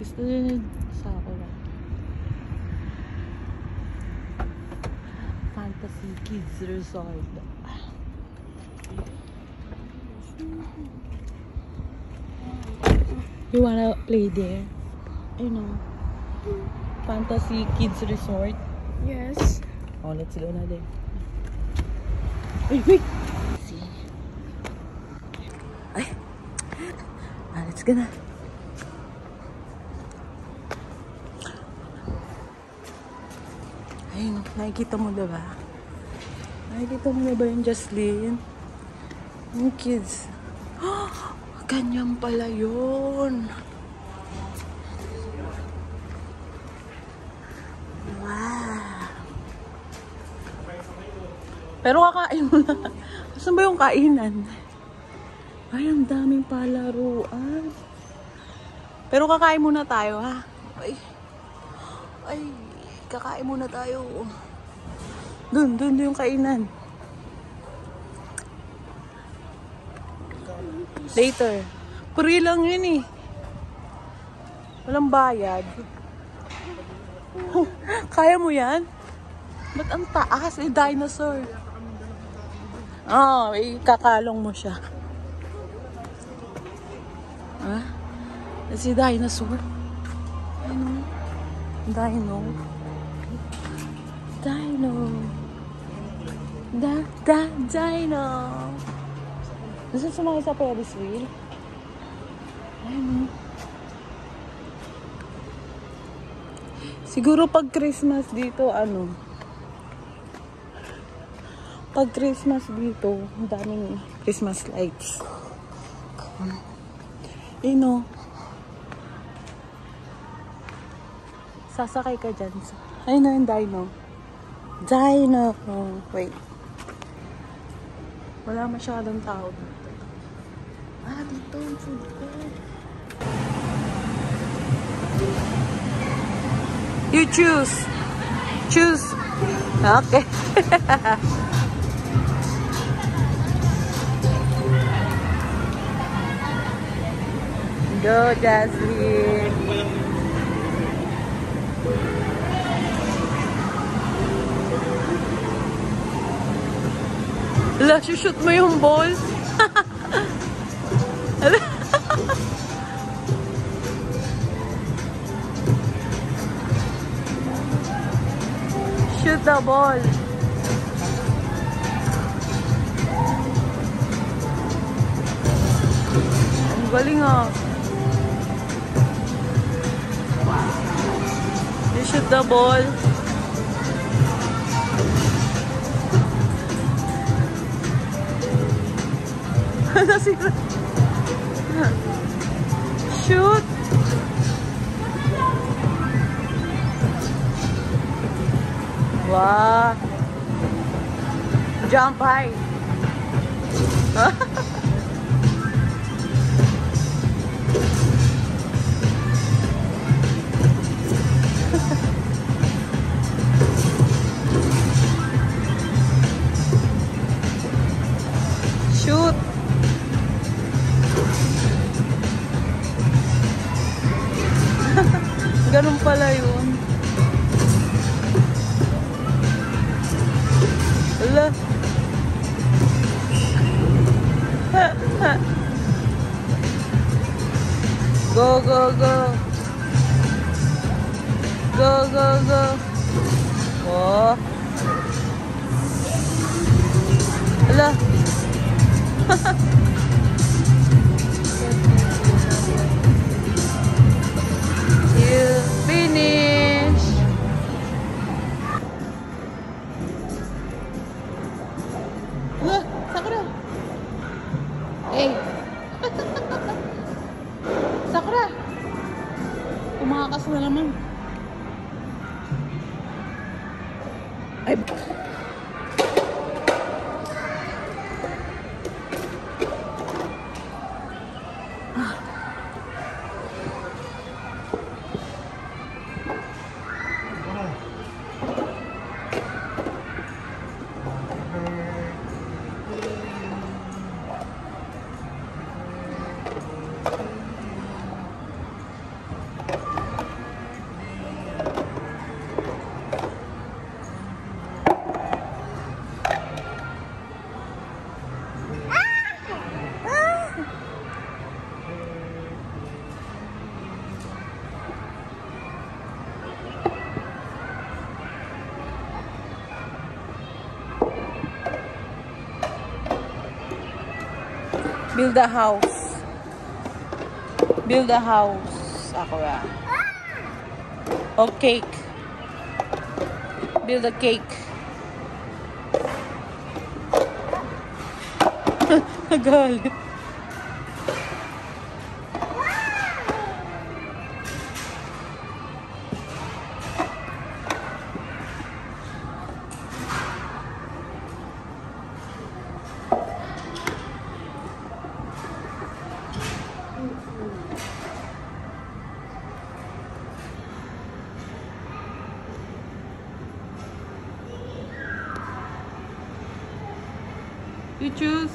Gusto nyo sa ako lang. Fantasy Kids Resort. You wanna play there? You know, Fantasy Kids Resort. Yes. Oh, let's go na there. Wait. See. Ay. Let's go na. Ayun, nakikita mo diba? Nakikita mo diba yung Jocelyn? Yung kids. Ganyan pala yun. Wow. Pero kakain mo na. Saan ba yung kainan? Ay, ang daming palaruan. Pero kakain muna tayo, ha? Ay, kakain muna tayo. Dun yung kainan. Later. Free lang yun eh. Walang bayad. Kaya mo yan? Ba't ang taas? Dinosaur. Kakalong mo siya. Si dinosaur. Dino. Gusto sumakay sa Ferris wheel? Siguro pag Christmas dito, pag Christmas dito, ang daming Christmas lights. Sasakay ka dyan. Ayun na yung Dino. Wait. Wala masyadong tao dito. Dito yung food court. You choose. Okay. Go, Jasmine. Shoot mo yung ball. Shoot the ball. Ang galing ah. You shoot the ball. Shoot. Wow. Jump high. Shoot. Ganun pala yun. Wala. Go. Oh. Wala. You finish. Sakura. Hey. Sakura. Kumakas na naman. Ay. Build a house. Build a house. Sakura. O cake. Build a cake. Nagalit. You choose.